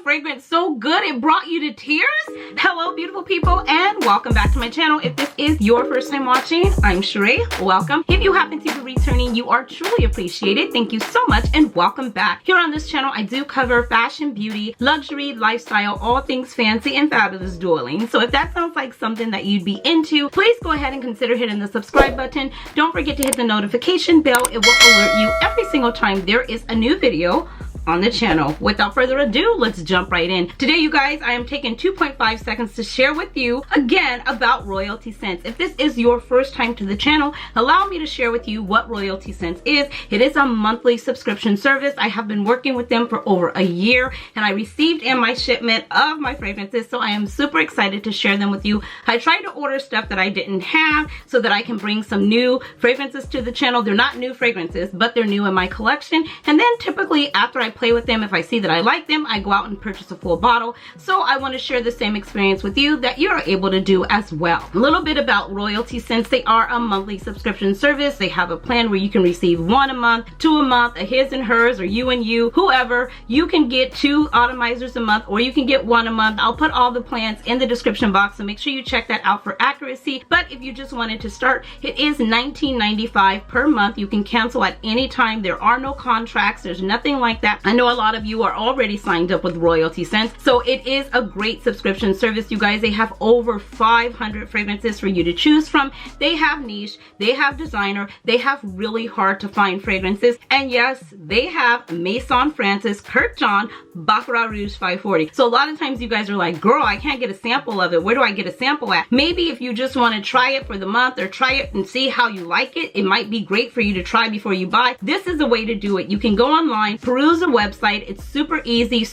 fragrance so good it brought you to tears? Hello beautiful people, and welcome back to my channel. If this is your first time watching, I'm Cheraye. Welcome. If you happen to be returning, you are truly appreciated. Thank you so much and welcome back. Here on this channel I do cover fashion, beauty, luxury, lifestyle, all things fancy and fabulous darling. So if that sounds like something that you'd be into, please go ahead and consider hitting the subscribe button. Don't forget to hit the notification bell. It will alert you every single time there is a new video on the channel. Without further ado, let's jump right in. Today, you guys, I am taking 2.5 seconds to share with you again about Royalty Scents. If this is your first time to the channel, allow me to share with you what Royalty Scents is. It is a monthly subscription service. I have been working with them for over a year, and I received in my shipment of my fragrances, so I am super excited to share them with you. I tried to order stuff that I didn't have so that I can bring some new fragrances to the channel. They're not new fragrances, but they're new in my collection. And then typically after I play with them, if I see that I like them, I go out and purchase a full bottle. So I want to share the same experience with you that you're able to do as well. A little bit about Royalty Scents. They are a monthly subscription service. They have a plan where you can receive 1 a month, 2 a month, a his and hers, or you and you, whoever. You can get 2 atomizers a month, or you can get 1 a month. I'll put all the plans in the description box, so make sure you check that out for accuracy. But if you just wanted to start, it is $19.95 per month. You can cancel at any time. There are no contracts. There's nothing like that. I know a lot of you are already signed up with Royalty Scents, so it is a great subscription service, you guys. They have over 500 fragrances for you to choose from. They have niche, they have designer, they have really hard to find fragrances, and yes, they have Maison Francis, Kirk John, Baccarat Rouge 540. So a lot of times you guys are like, girl, I can't get a sample of it. Where do I get a sample at? Maybe if you just want to try it for the month or try it and see how you like it, it might be great for you to try before you buy. This is the way to do it. You can go online, peruse the website. It's super easy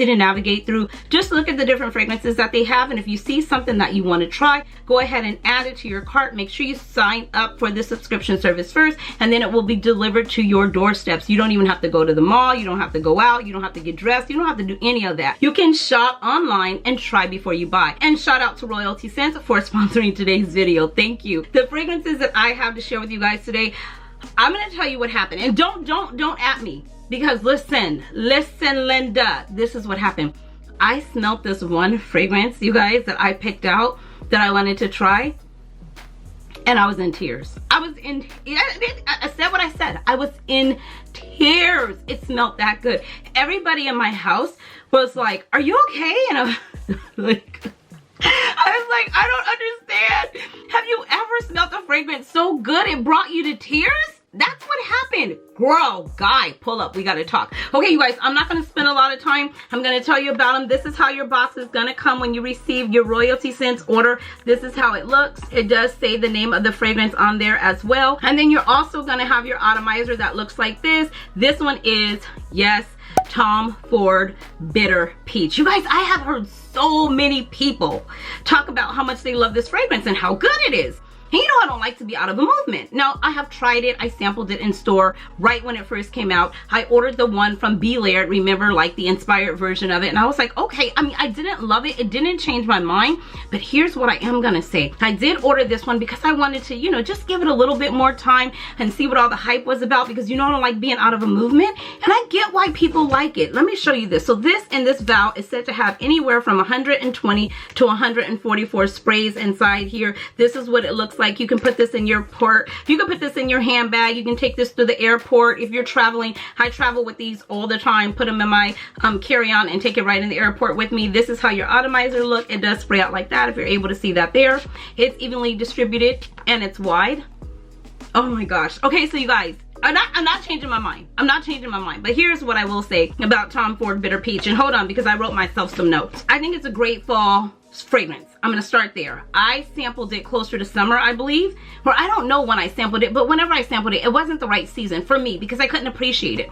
to navigate through. Just look at the different fragrances that they have, and if you see something that you want to try, go ahead and add it to your cart. Make sure you sign up for the subscription service first, and then it will be delivered to your doorsteps. You don't even have to go to the mall. You don't have to go out. You don't have to get dressed. You don't have to do any of that. You can shop online and try before you buy. And shout out to Royalty Scents for sponsoring today's video. Thank you. The fragrances that I have to share with you guys today, I'm going to tell you what happened, and don't at me. Because listen, Linda, this is what happened. I smelled this one fragrance, you guys, that I picked out that I wanted to try, and I was in tears. I said what I said. I was in tears. It smelled that good. Everybody in my house was like, are you okay? And I was like, I don't understand. Have you ever smelled a fragrance so good it brought you to tears? That's what happened. Girl, guy, pull up. We got to talk. Okay, you guys, I'm not going to spend a lot of time. I'm going to tell you about them. This is how your box is going to come when you receive your Royalty Scents order. This is how it looks. It does say the name of the fragrance on there as well. And then you're also going to have your atomizer that looks like this. This one is, yes, Tom Ford Bitter Peach. You guys, I have heard so many people talk about how much they love this fragrance and how good it is. And you know I don't like to be out of a movement. Now, I have tried it. I sampled it in store right when it first came out. I ordered the one from B Laird, remember, like the inspired version of it. And I was like, okay, I mean, I didn't love it. It didn't change my mind. But here's what I am going to say. I did order this one because I wanted to, you know, just give it a little bit more time and see what all the hype was about, because you know I don't like being out of a movement. And I get why people like it. Let me show you this. So this in this vial is said to have anywhere from 120 to 144 sprays inside here. This is what it looks like. You can put this in your port. You can put this in your handbag. You can take this to the airport if you're traveling. I travel with these all the time. Put them in my carry-on and take it right in the airport with me. This is how your atomizer look. It does spray out like that, if you're able to see that there. It's evenly distributed and it's wide. Oh my gosh. Okay, so you guys, I'm not changing my mind. I'm not changing my mind. But here's what I will say about Tom Ford Bitter Peach. And hold on, because I wrote myself some notes. I think it's a great fall fragrance. I'm going to start there. I sampled it closer to summer, I believe. Or I don't know when I sampled it, but whenever I sampled it, it wasn't the right season for me because I couldn't appreciate it.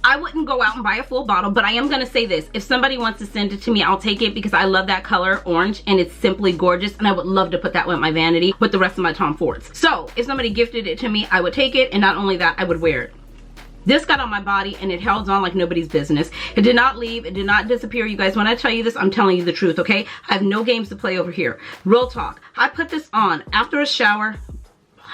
I wouldn't go out and buy a full bottle, but I am going to say this. If somebody wants to send it to me, I'll take it because I love that color, orange, and it's simply gorgeous. And I would love to put that with my vanity with the rest of my Tom Fords. So if somebody gifted it to me, I would take it. And not only that, I would wear it. This got on my body and it held on like nobody's business. It did not leave. It did not disappear. You guys, when I tell you this, I'm telling you the truth, okay? I have no games to play over here. Real talk. I put this on after a shower.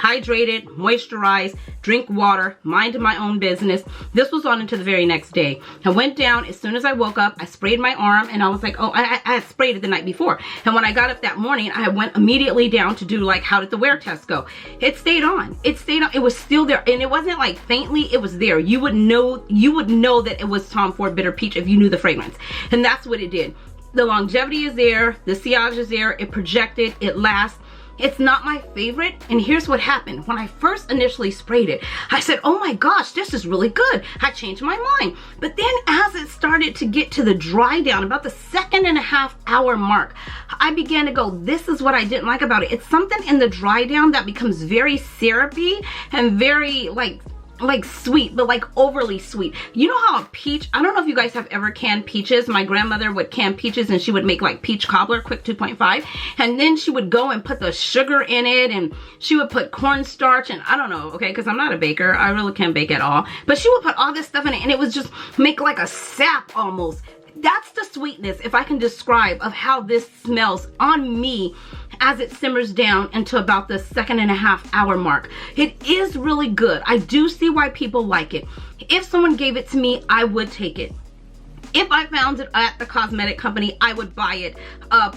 hydrated, moisturized, drink water, mind my own business. This was on into the very next day. I went down as soon as I woke up. I sprayed my arm and I was like, oh, I had sprayed it the night before. And when I got up that morning, I went immediately down to do like, how did the wear test go? It stayed on. It stayed on. It was still there. And it wasn't like faintly, it was there. You would know that it was Tom Ford Bitter Peach if you knew the fragrance. And that's what it did. The longevity is there. The sillage is there. It projected. It lasts. It's not my favorite, and here's what happened. When I first initially sprayed it, I said, oh my gosh, this is really good. I changed my mind. But then as it started to get to the dry down, about the 2.5 hour mark, I began to go, this is what I didn't like about it. It's something in the dry down that becomes very syrupy and very like sweet, but like overly sweet. You know how a peach, I don't know if you guys have ever canned peaches. My grandmother would can peaches and she would make like peach cobbler, quick 2.5, and then she would go and put the sugar in it, and she would put cornstarch, and I don't know, okay, because I'm not a baker, I really can't bake at all, but she would put all this stuff in it and it was just make like a sap almost. That's the sweetness, if I can describe, of how this smells on me as it simmers down into about the 2.5 hour mark. It is really good. I do see why people like it. If someone gave it to me, I would take it. If I found it at the cosmetic company, I would buy it,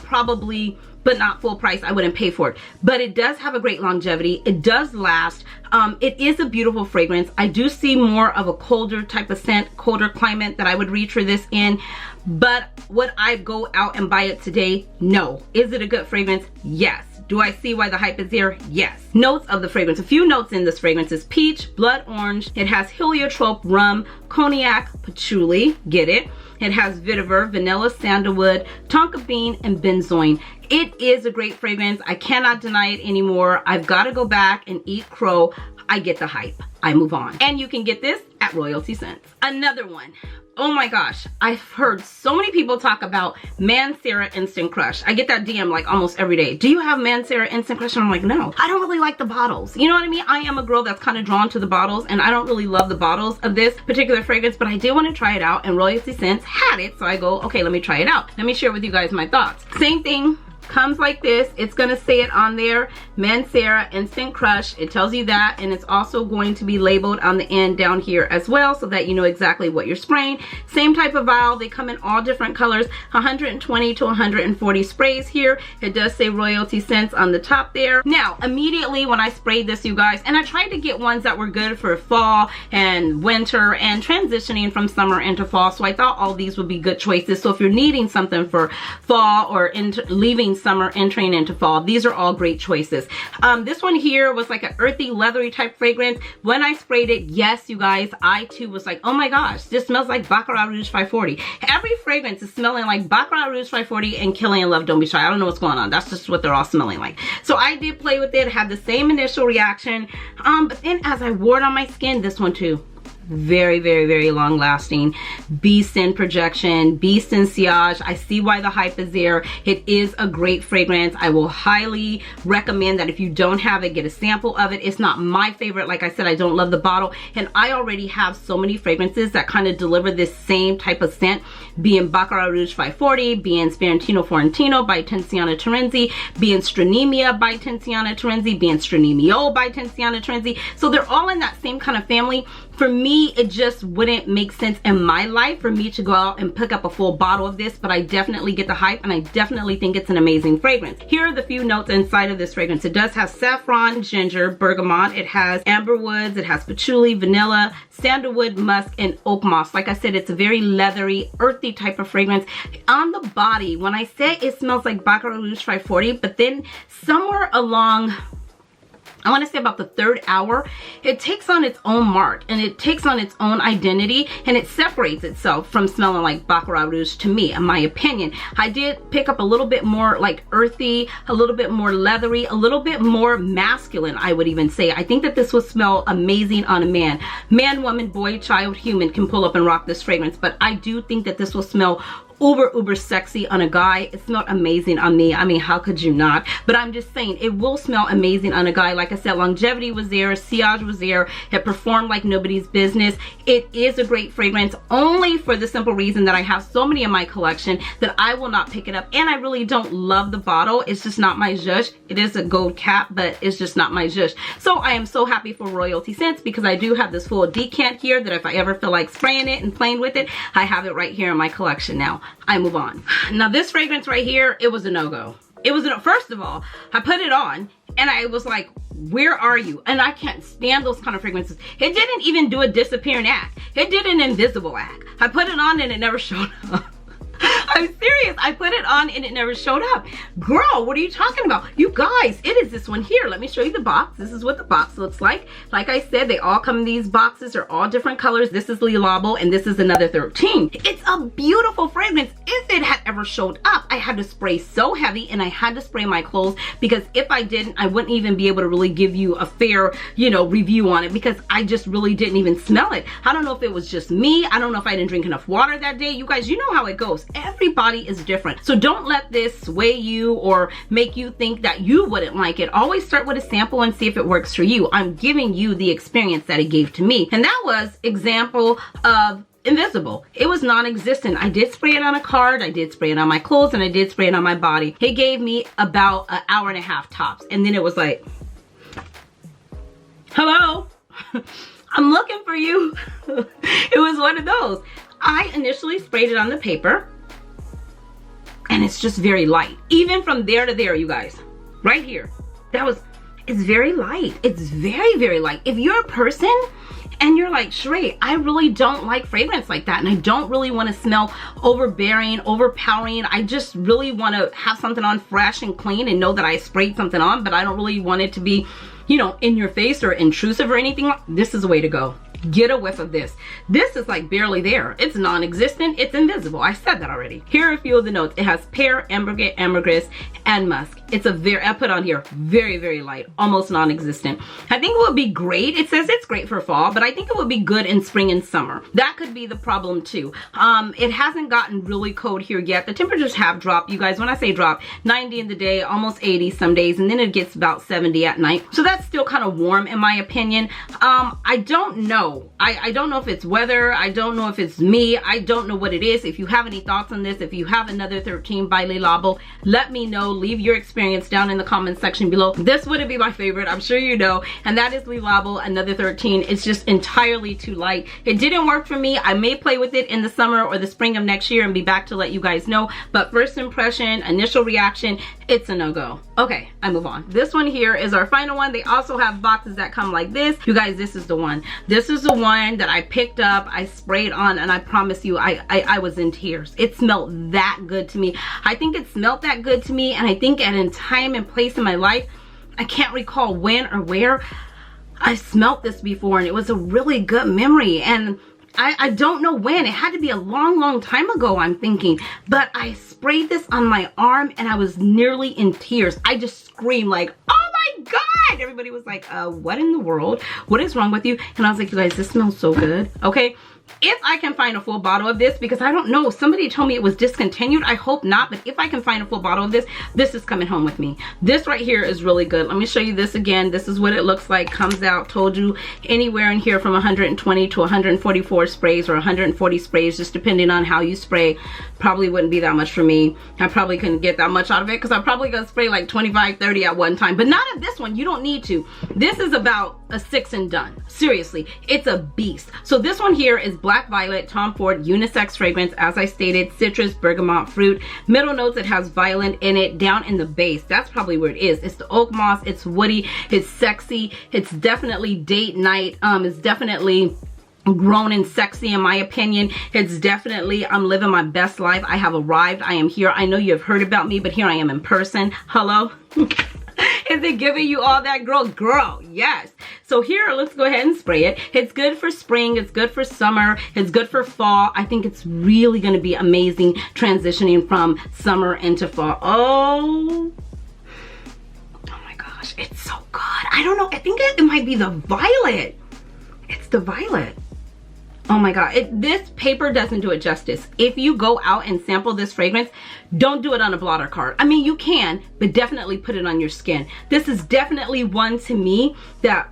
probably, but not full price. I wouldn't pay for it. But it does have a great longevity. It does last. It is a beautiful fragrance. I do see more of a colder type of scent, colder climate that I would reach for this in. But would I go out and buy it today? No. Is it a good fragrance? Yes. Do I see why the hype is there? Yes. Notes of the fragrance. A few notes in this fragrance is peach, blood orange. It has heliotrope, rum, cognac, patchouli. Get it? It has vetiver, vanilla, sandalwood, tonka bean, and benzoin. It is a great fragrance. I cannot deny it anymore. I've got to go back and eat crow. I get the hype. I move on. And you can get this at Royalty Scents. Another one. Oh my gosh, I've heard so many people talk about Mancera Instant Crush. I get that DM like almost every day. Do you have Mancera Instant Crush? And I'm like, no. I don't really like the bottles. You know what I mean? I am a girl that's kind of drawn to the bottles, and I don't really love the bottles of this particular fragrance, but I did want to try it out, and Royalty Scents had it, so I go, okay, let me try it out. Let me share with you guys my thoughts. Same thing. Comes like this. It's going to say it on there, Mancera Instant Crush. It tells you that, and it's also going to be labeled on the end down here as well, so that you know exactly what you're spraying. Same type of vial. They come in all different colors, 120 to 140 sprays here. It does say Royalty Scents on the top there. Now, immediately when I sprayed this, you guys, and I tried to get ones that were good for fall and winter and transitioning from summer into fall, so I thought all these would be good choices. So if you're needing something for fall or leaving summer, entering into fall, these are all great choices. This one here was like an earthy, leathery type fragrance. When I sprayed it, yes, you guys, I too was like, oh my gosh, this smells like Baccarat Rouge 540. Every fragrance is smelling like Baccarat Rouge 540 and Killing Love Don't Be Shy. I don't know what's going on. That's just what they're all smelling like. So I did play with it, had the same initial reaction. But then as I wore it on my skin, this one too, very, very, very long lasting. Beast in projection, beast in sillage. I see why the hype is there. It is a great fragrance. I will highly recommend that if you don't have it, get a sample of it. It's not my favorite. Like I said, I don't love the bottle, and I already have so many fragrances that kind of deliver this same type of scent, being Baccarat Rouge 540, being Sparentino Fiorentino by Tiziana Terenzi, being Stranemia by Tiziana Terenzi, being Stranemio by Tiziana Terenzi. So they're all in that same kind of family. For me, it just wouldn't make sense in my life for me to go out and pick up a full bottle of this, but I definitely get the hype, and I definitely think it's an amazing fragrance. Here are the few notes inside of this fragrance. It does have saffron, ginger, bergamot. It has amber woods. It has patchouli, vanilla, sandalwood, musk, and oak moss. Like I said, it's a very leathery, earthy type of fragrance. On the body, when I say it smells like Baccarat Rouge 540, but then somewhere along, I want to say about the 3rd hour, it takes on its own mark, and it takes on its own identity, and it separates itself from smelling like Baccarat Rouge to me, in my opinion. I did pick up a little bit more like earthy, a little bit more leathery, a little bit more masculine, I would even say. I think that this would smell amazing on a man. Man, woman, boy, child, human can pull up and rock this fragrance, but I do think that this will smell uber sexy on a guy. It smelled amazing on me. I mean, how could you not? But I'm just saying, it will smell amazing on a guy. Like I said, longevity was there, sillage was there, it performed like nobody's business. It is a great fragrance, only for the simple reason that I have so many in my collection that I will not pick it up. And I really don't love the bottle. It's just not my zhuzh. It is a gold cap, but it's just not my zhuzh. So I am so happy for Royalty Scents, because I do have this full decant here that if I ever feel like spraying it and playing with it, I have it right here in my collection now. I move on. Now this fragrance right here, it was a no-go. It was a, first of all, I put it on and I was like, where are you? And I can't stand those kind of fragrances. It didn't even do a disappearing act. It did an invisible act. I put it on and it never showed up. I'm serious. I put it on and it never showed up. Girl, what are you talking about? You guys, it is this one here. Let me show you the box. This is what the box looks like. Like I said, they all come in these boxes. They're all different colors. This is Labo and this is Another 13. It's a beautiful fragrance. If it had ever showed up, I had to spray so heavy and I had to spray my clothes, because if I didn't, I wouldn't even be able to really give you a fair, you know, review on it, because I just really didn't even smell it. I don't know if it was just me. I don't know if I didn't drink enough water that day. You guys, you know how it goes. Everybody is different. So don't let this sway you or make you think that you wouldn't like it. Always start with a sample and see if it works for you. I'm giving you the experience that it gave to me. And that was example of invisible. It was non-existent. I did spray it on a card, I did spray it on my clothes, and I did spray it on my body. It gave me about an hour and a half tops. And then it was like, hello, I'm looking for you. It was one of those. I initially sprayed it on the paper and it's just very light. Even from there to there, you guys, right here, it's very light. It's very, very light. If you're a person and you're like, Cheraye, I really don't like fragrance like that, and I don't really want to smell overbearing, overpowering. I just really want to have something on fresh and clean and know that I sprayed something on, but I don't really want it to be, you know, in your face or intrusive or anything. This is the way to go. Get a whiff of this. This is like barely there. It's non-existent. It's invisible. I said that already. Here are a few of the notes. It has pear, ambergris, and musk. It's a very, I put on here, very, very light, almost non-existent. I think it would be great. It says it's great for fall, but I think it would be good in spring and summer. That could be the problem too. It hasn't gotten really cold here yet. The temperatures have dropped. You guys, when I say drop, 90 in the day, almost 80 some days, and then it gets about 70 at night. So that's still kind of warm in my opinion. I don't know. I don't know if it's weather. I don't know if it's me. I don't know what it is. If you have any thoughts on this, if you have Another 13 by Labo, let me know. Leave your experience down in the comment section below. This wouldn't be my favorite, I'm sure you know, and that is Labo Another 13. It's just entirely too light. It didn't work for me. I may play with it in the summer or the spring of next year and be back to let you guys know, but first impression, initial reaction, it's a no-go. Okay, I move on. This one here is our final one. They also have boxes that come like this. You guys, this is the one. This is the one that I picked up, I sprayed on, and I promise you, I was in tears. It smelled that good to me. I think it smelled that good to me, and I think at a time and place in my life, I can't recall when or where, I smelled this before, and it was a really good memory. And I don't know when. It had to be a long time ago, I'm thinking. But I sprayed this on my arm and I was nearly in tears. I just screamed like, oh my God. Everybody was like, what in the world? What is wrong with you? And I was like, you guys, this smells so good. Okay. If I can find a full bottle of this, because I don't know, somebody told me it was discontinued. I hope not, but if I can find a full bottle of this, this is coming home with me. This right here is really good. Let me show you this again. This is what it looks like. Comes out, told you, anywhere in here from 120 to 144 sprays or 140 sprays, just depending on how you spray. Probably wouldn't be that much for me. I probably couldn't get that much out of it because I'm probably gonna spray like 25, 30 at one time, but not of this one. You don't need to. This is about a 6 and done. Seriously, it's a beast. So this one here is Black Violet Tom Ford unisex fragrance. As I stated, citrus, bergamot, fruit. Middle notes, it has violet in it. Down in the base, that's probably where it is. It's the oak moss. It's woody. It's sexy. It's definitely date night. It's definitely grown and sexy in my opinion. It's definitely, I'm living my best life. I have arrived. I am here. I know you have heard about me, but here I am in person. Hello. Is it giving you all that girl? Yes. So here, let's go ahead and spray it. It's good for spring. It's good for summer. It's good for fall. I think it's really going to be amazing transitioning from summer into fall. Oh my gosh, it's so good. I don't know. I think it might be the violet. It's the violet. Oh my God, this paper doesn't do it justice. If you go out and sample this fragrance, don't do it on a blotter card. I mean, you can, but definitely put it on your skin. This is definitely one to me that,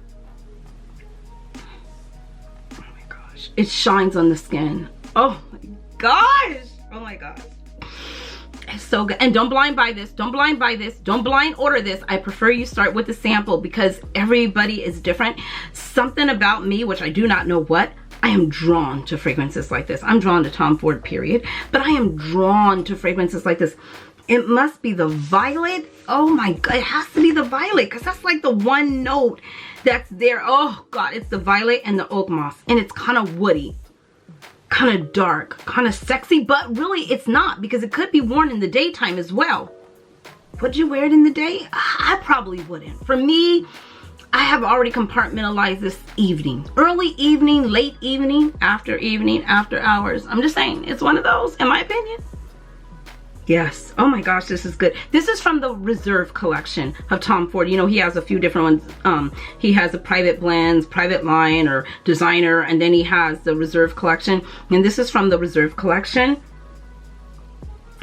oh my gosh, it shines on the skin. Oh my gosh, oh my gosh. It's so good. And don't blind buy this, don't blind buy this, don't blind order this. I prefer you start with a sample because everybody is different. Something about me, which I do not know what, I am drawn to fragrances like this. I'm drawn to Tom Ford, period. But I am drawn to fragrances like this. It must be the violet. Oh my God, it has to be the violet because that's like the one note that's there. Oh God, it's the violet and the oak moss. And it's kind of woody, kind of dark, kind of sexy, but really it's not because it could be worn in the daytime as well. Would you wear it in the day? I probably wouldn't. For me, I have already compartmentalized this evening. Early evening, late evening, after hours. I'm just saying, it's one of those, in my opinion. Yes. Oh my gosh, this is good. This is from the Reserve collection of Tom Ford. You know, he has a few different ones. He has a private blends, private line, or designer, and then he has the Reserve collection. And this is from the Reserve collection.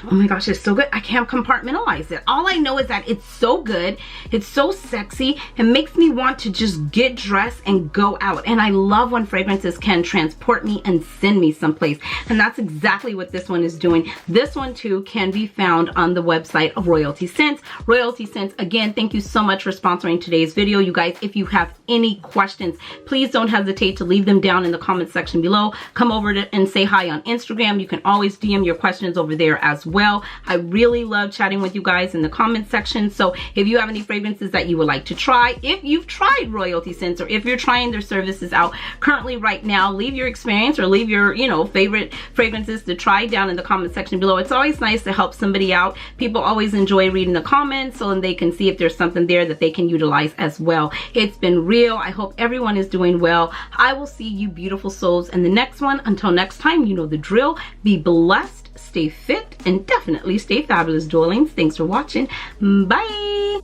Oh my gosh, it's so good. I can't compartmentalize it. All I know is that it's so good. It's so sexy. It makes me want to just get dressed and go out. And I love when fragrances can transport me and send me someplace. And that's exactly what this one is doing. This one too can be found on the website of Royalty Scents. Royalty Scents, again, thank you so much for sponsoring today's video. You guys, if you have any questions, please don't hesitate to leave them down in the comment section below. Come over and say hi on Instagram. You can always DM your questions over there as well. I really love chatting with you guys in the comment section. So if you have any fragrances that you would like to try, if you've tried Royalty Scents, or if you're trying their services out currently right now, leave your experience or leave your, you know, favorite fragrances to try down in the comment section below. It's always nice to help somebody out. People always enjoy reading the comments so they can see if there's something there that they can utilize as well. It's been real. I hope everyone is doing well. I will see you beautiful souls in the next one. Until next time, you know the drill. Be blessed, stay fit, and definitely stay fabulous, darlings. Thanks for watching. Bye.